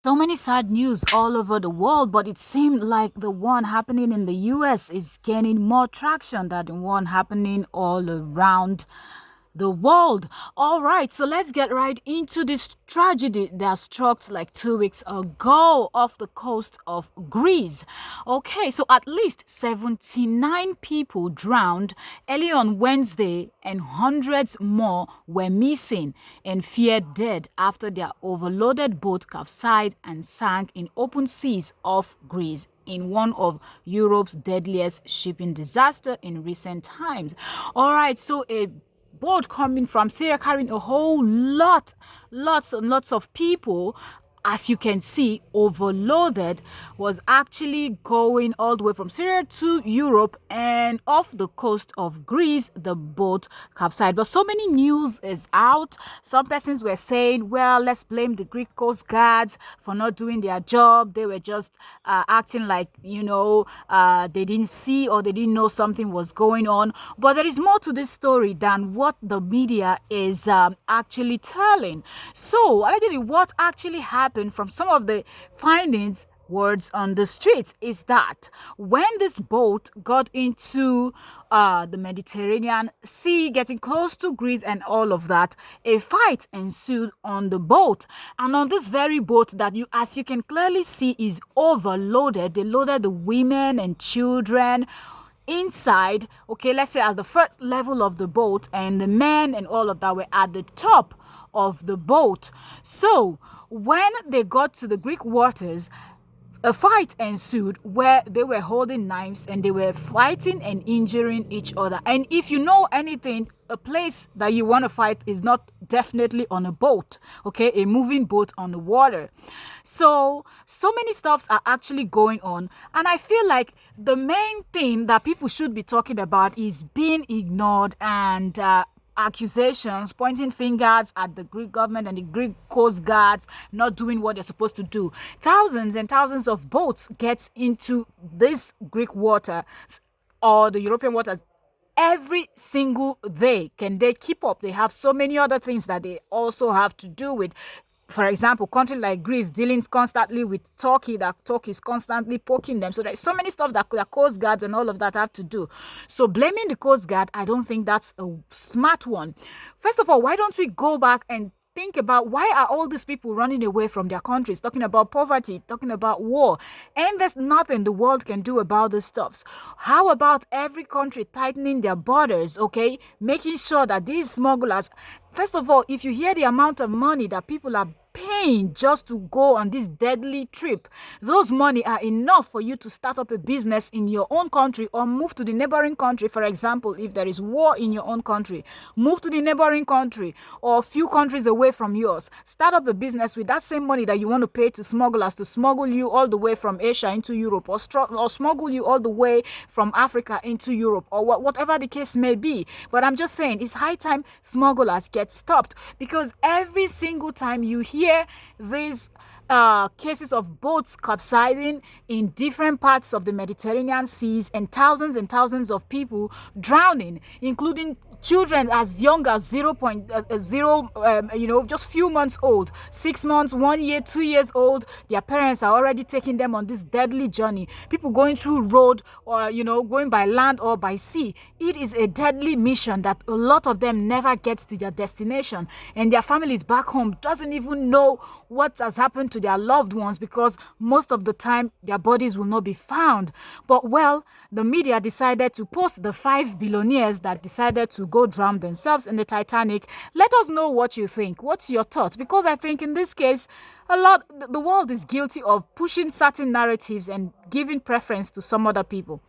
So many sad news all over the world, but it seemed like the one happening in the US is gaining more traction than the one happening all around the world. All right, so let's get right into this tragedy that struck like 2 weeks ago off the coast of Greece. Okay, so at least 79 people drowned early on Wednesday, and hundreds more were missing and feared dead after their overloaded boat capsized and sank in open seas off Greece in one of Europe's deadliest shipping disaster in recent times. All right, so a boat coming from Syria carrying a whole lots and lots of people, as you can see, overloaded, was actually going all the way from Syria to Europe, and off the coast of Greece the boat capsized. But so many news is out. Some persons were saying, well, let's blame the Greek coast guards for not doing their job. They were just acting like, they didn't see or they didn't know something was going on. But there is more to this story than what the media is actually telling. So allegedly, what actually happened from some of the findings, words on the streets, is that when this boat got into the Mediterranean Sea, getting close to Greece and all of that, a fight ensued on the boat. And on this very boat that as you can clearly see, is overloaded. They loaded the women and children inside. Okay, let's say at the first level of the boat, and the men and all of that were at the top of the boat. So when they got to the Greek waters, a fight ensued where they were holding knives and they were fighting and injuring each other. And if you know anything, a place that you want to fight is not definitely on a boat, okay, a moving boat on the water. So many stuffs are actually going on, and I feel like the main thing that people should be talking about is being ignored, and accusations, pointing fingers at the Greek government and the Greek coast guards not doing what they're supposed to do. Thousands and thousands of boats get into this Greek water or the European waters every single day. Can they keep up? They have so many other things that they also have to do with. For example, country like Greece dealing constantly with Turkey, that Turkey is constantly poking them. So there's so many stuff that the coast guards and all of that have to do. So blaming the coast guard, I don't think that's a smart one. First of all, why don't we go back and think about why are all these people running away from their countries, talking about poverty, talking about war, and there's nothing the world can do about this stuff. How about every country tightening their borders, okay, making sure that these smugglers, first of all, if you hear the amount of money that people are paying just to go on this deadly trip, those money are enough for you to start up a business in your own country or move to the neighboring country. For example, if there is war in your own country, move to the neighboring country or a few countries away from yours, start up a business with that same money that you want to pay to smugglers to smuggle you all the way from Asia into Europe, or smuggle you all the way from Africa into Europe, or whatever the case may be. But I'm just saying, it's high time smugglers get stopped, because every single time you hear these cases of boats capsizing in different parts of the Mediterranean seas and thousands of people drowning, including children as young as 0.0, just few months old, 6 months, 1 year, 2 years old. Their parents are already taking them on this deadly journey. People going through road, or going by land or by sea. It is a deadly mission that a lot of them never gets to their destination, and their families back home doesn't even know what has happened to their loved ones, because most of the time their bodies will not be found. But well, the media decided to post the 5 billionaires that decided to go drown themselves in the Titanic. Let us know what you think. What's your thoughts? Because I think in this case, the world is guilty of pushing certain narratives and giving preference to some other people.